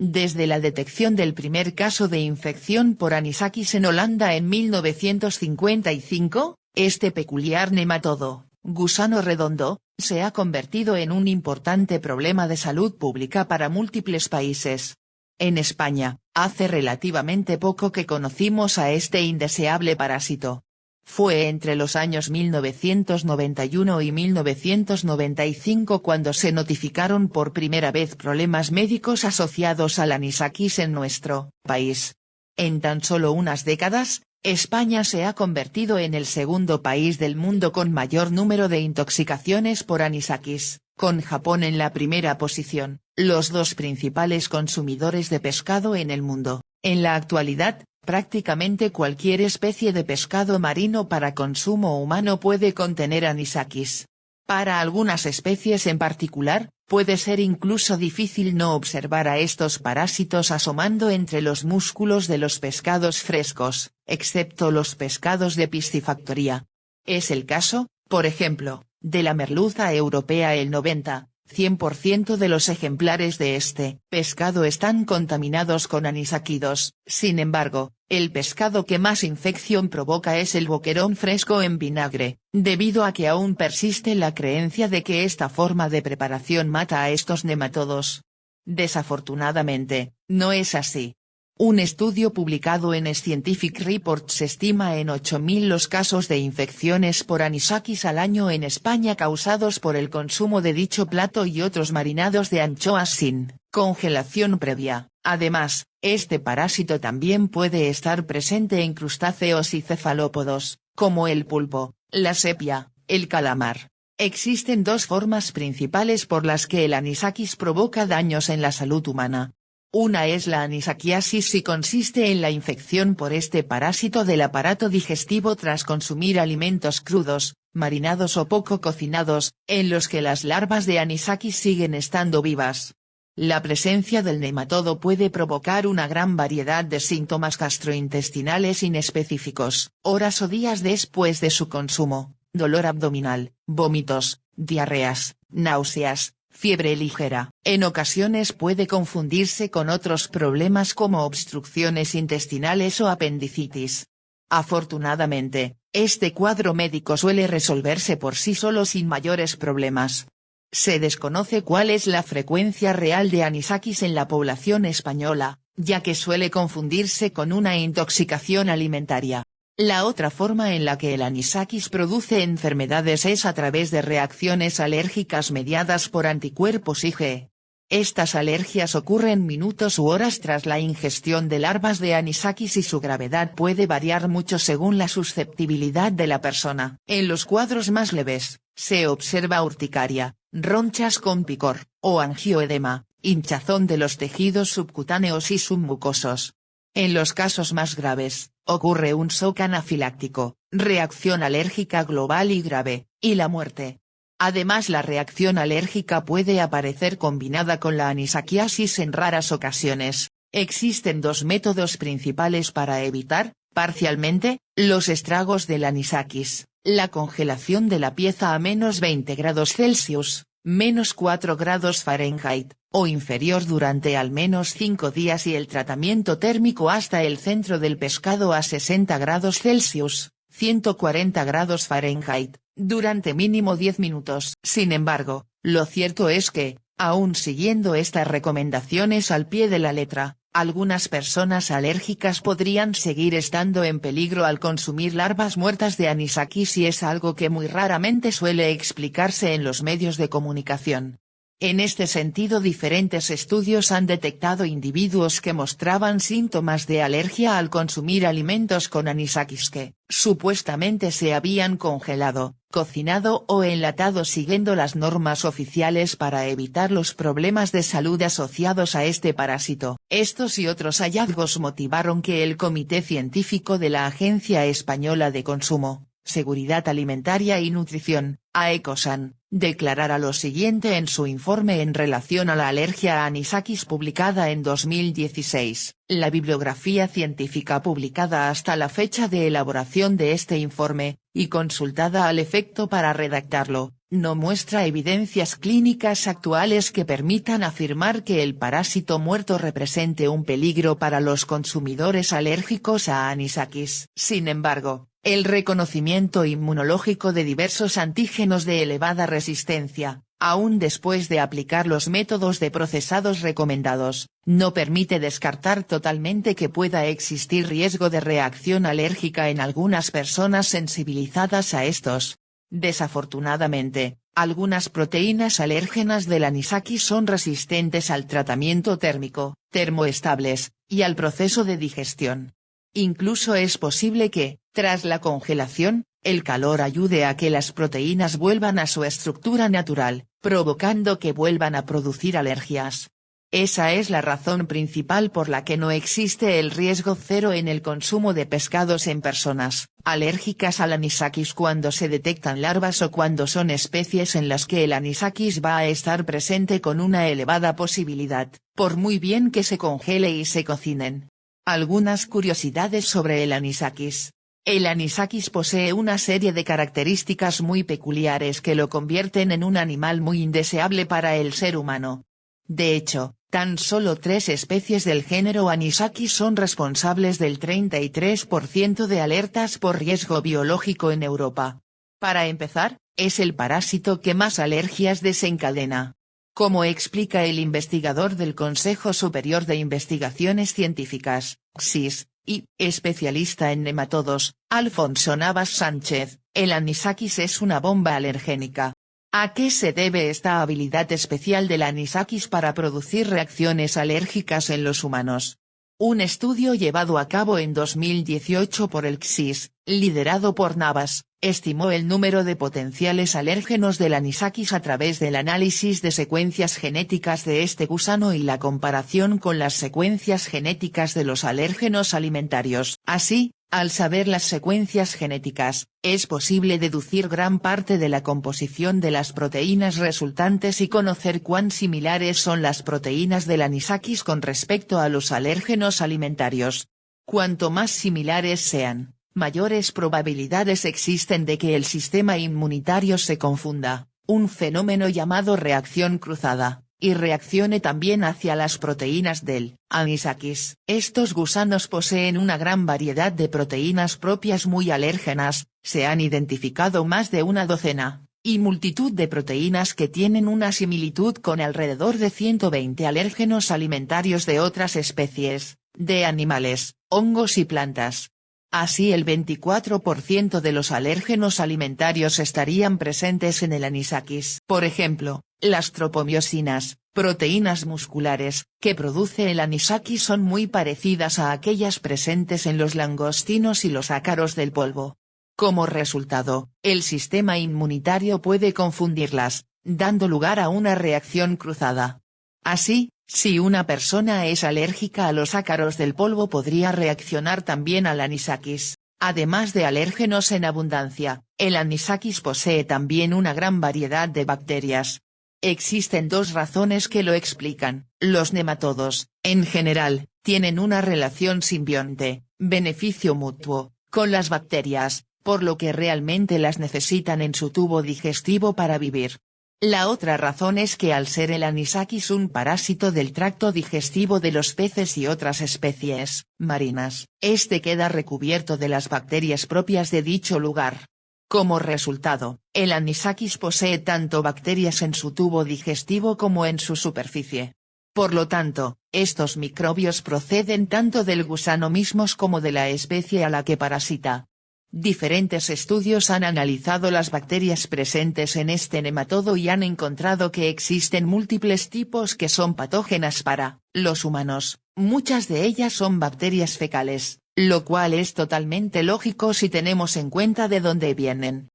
Desde la detección del primer caso de infección por anisakis en Holanda en 1955, este peculiar nematodo, gusano redondo, se ha convertido en un importante problema de salud pública para múltiples países. En España, hace relativamente poco que conocimos a este indeseable parásito. Fue entre los años 1991 y 1995 cuando se notificaron por primera vez problemas médicos asociados al anisakis en nuestro país. En tan solo unas décadas, España se ha convertido en el segundo país del mundo con mayor número de intoxicaciones por anisakis, con Japón en la primera posición, los dos principales consumidores de pescado en el mundo. En la actualidad, prácticamente cualquier especie de pescado marino para consumo humano puede contener anisakis. Para algunas especies en particular, puede ser incluso difícil no observar a estos parásitos asomando entre los músculos de los pescados frescos, excepto los pescados de piscifactoría. Es el caso, por ejemplo, de la merluza europea. El 100% de los ejemplares de este pescado están contaminados con anisáquidos. Sin embargo, el pescado que más infección provoca es el boquerón fresco en vinagre, debido a que aún persiste la creencia de que esta forma de preparación mata a estos nematodos. Desafortunadamente, no es así. Un estudio publicado en Scientific Reports estima en 8.000 los casos de infecciones por anisakis al año en España causados por el consumo de dicho plato y otros marinados de anchoas sin congelación previa. Además, este parásito también puede estar presente en crustáceos y cefalópodos, como el pulpo, la sepia, el calamar. Existen dos formas principales por las que el anisakis provoca daños en la salud humana. Una es la anisakiasis y consiste en la infección por este parásito del aparato digestivo tras consumir alimentos crudos, marinados o poco cocinados, en los que las larvas de anisakis siguen estando vivas. La presencia del nematodo puede provocar una gran variedad de síntomas gastrointestinales inespecíficos, horas o días después de su consumo: dolor abdominal, vómitos, diarreas, náuseas, fiebre ligera. En ocasiones puede confundirse con otros problemas como obstrucciones intestinales o apendicitis. Afortunadamente, este cuadro médico suele resolverse por sí solo sin mayores problemas. Se desconoce cuál es la frecuencia real de anisakis en la población española, ya que suele confundirse con una intoxicación alimentaria. La otra forma en la que el anisakis produce enfermedades es a través de reacciones alérgicas mediadas por anticuerpos IgE. Estas alergias ocurren minutos u horas tras la ingestión de larvas de anisakis y su gravedad puede variar mucho según la susceptibilidad de la persona. En los cuadros más leves, se observa urticaria, ronchas con picor, o angioedema, hinchazón de los tejidos subcutáneos y submucosos. En los casos más graves, ocurre un shock anafiláctico, reacción alérgica global y grave, y la muerte. Además, la reacción alérgica puede aparecer combinada con la anisakiasis en raras ocasiones. Existen dos métodos principales para evitar, parcialmente, los estragos del anisakis: la congelación de la pieza a -20 grados Celsius, -4 grados Fahrenheit, o inferior durante al menos 5 días, y el tratamiento térmico hasta el centro del pescado a 60 grados Celsius, 140 grados Fahrenheit, durante mínimo 10 minutos. Sin embargo, lo cierto es que, aún siguiendo estas recomendaciones al pie de la letra, algunas personas alérgicas podrían seguir estando en peligro al consumir larvas muertas de anisakis, y es algo que muy raramente suele explicarse en los medios de comunicación. En este sentido, diferentes estudios han detectado individuos que mostraban síntomas de alergia al consumir alimentos con anisakis que, supuestamente, se habían congelado, cocinado o enlatado siguiendo las normas oficiales para evitar los problemas de salud asociados a este parásito. Estos y otros hallazgos motivaron que el Comité Científico de la Agencia Española de Consumo, Seguridad Alimentaria y Nutrición, AECOSAN, declarara lo siguiente en su informe en relación a la alergia a anisakis publicada en 2016. La bibliografía científica publicada hasta la fecha de elaboración de este informe, y consultada al efecto para redactarlo, no muestra evidencias clínicas actuales que permitan afirmar que el parásito muerto represente un peligro para los consumidores alérgicos a anisakis. Sin embargo, el reconocimiento inmunológico de diversos antígenos de elevada resistencia, aún después de aplicar los métodos de procesados recomendados, no permite descartar totalmente que pueda existir riesgo de reacción alérgica en algunas personas sensibilizadas a estos. Desafortunadamente, algunas proteínas alérgenas del anisakis son resistentes al tratamiento térmico, termoestables, y al proceso de digestión. Incluso es posible que, tras la congelación, el calor ayude a que las proteínas vuelvan a su estructura natural, provocando que vuelvan a producir alergias. Esa es la razón principal por la que no existe el riesgo cero en el consumo de pescados en personas alérgicas al anisakis cuando se detectan larvas o cuando son especies en las que el anisakis va a estar presente con una elevada posibilidad, por muy bien que se congele y se cocinen. Algunas curiosidades sobre el anisakis. El anisakis posee una serie de características muy peculiares que lo convierten en un animal muy indeseable para el ser humano. De hecho, tan solo 3 especies del género Anisakis son responsables del 33% de alertas por riesgo biológico en Europa. Para empezar, es el parásito que más alergias desencadena. Como explica el investigador del Consejo Superior de Investigaciones Científicas, CSIS, y especialista en nematodos, Alfonso Navas Sánchez, el anisakis es una bomba alergénica. ¿A qué se debe esta habilidad especial del anisakis para producir reacciones alérgicas en los humanos? Un estudio llevado a cabo en 2018 por el CSIS, liderado por Navas, estimó el número de potenciales alérgenos del anisakis a través del análisis de secuencias genéticas de este gusano y la comparación con las secuencias genéticas de los alérgenos alimentarios. Así, al saber las secuencias genéticas, es posible deducir gran parte de la composición de las proteínas resultantes y conocer cuán similares son las proteínas del anisakis con respecto a los alérgenos alimentarios. Cuanto más similares sean, mayores probabilidades existen de que el sistema inmunitario se confunda, un fenómeno llamado reacción cruzada, y reaccione también hacia las proteínas del anisakis. Estos gusanos poseen una gran variedad de proteínas propias muy alérgenas, se han identificado más de una docena, y multitud de proteínas que tienen una similitud con alrededor de 120 alérgenos alimentarios de otras especies, de animales, hongos y plantas. Así el 24% de los alérgenos alimentarios estarían presentes en el anisakis. Por ejemplo, las tropomiosinas, proteínas musculares, que produce el anisakis son muy parecidas a aquellas presentes en los langostinos y los ácaros del polvo. Como resultado, el sistema inmunitario puede confundirlas, dando lugar a una reacción cruzada. Así, si una persona es alérgica a los ácaros del polvo podría reaccionar también al anisakis. Además de alérgenos en abundancia, el anisakis posee también una gran variedad de bacterias. Existen 2 razones que lo explican. Los nematodos, en general, tienen una relación simbionte, beneficio mutuo, con las bacterias, por lo que realmente las necesitan en su tubo digestivo para vivir. La otra razón es que al ser el anisakis un parásito del tracto digestivo de los peces y otras especies marinas, este queda recubierto de las bacterias propias de dicho lugar. Como resultado, el anisakis posee tanto bacterias en su tubo digestivo como en su superficie. Por lo tanto, estos microbios proceden tanto del gusano mismos como de la especie a la que parasita. Diferentes estudios han analizado las bacterias presentes en este nematodo y han encontrado que existen múltiples tipos que son patógenas para los humanos, muchas de ellas son bacterias fecales, lo cual es totalmente lógico si tenemos en cuenta de dónde vienen.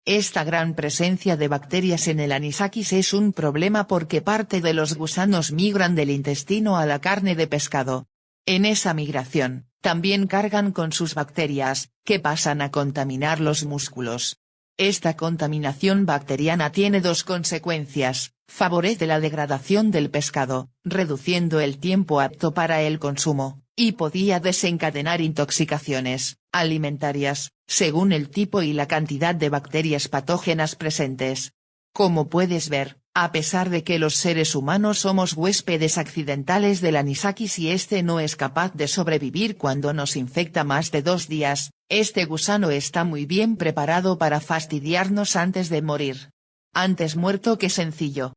Esta gran presencia de bacterias en el anisakis es un problema porque parte de los gusanos migran del intestino a la carne de pescado. En esa migración, también cargan con sus bacterias, que pasan a contaminar los músculos. Esta contaminación bacteriana tiene 2 consecuencias: favorece la degradación del pescado, reduciendo el tiempo apto para el consumo, y podía desencadenar intoxicaciones alimentarias, según el tipo y la cantidad de bacterias patógenas presentes. Como puedes ver, a pesar de que los seres humanos somos huéspedes accidentales del anisakis y este no es capaz de sobrevivir cuando nos infecta más de 2 días, este gusano está muy bien preparado para fastidiarnos antes de morir. Antes muerto que sencillo.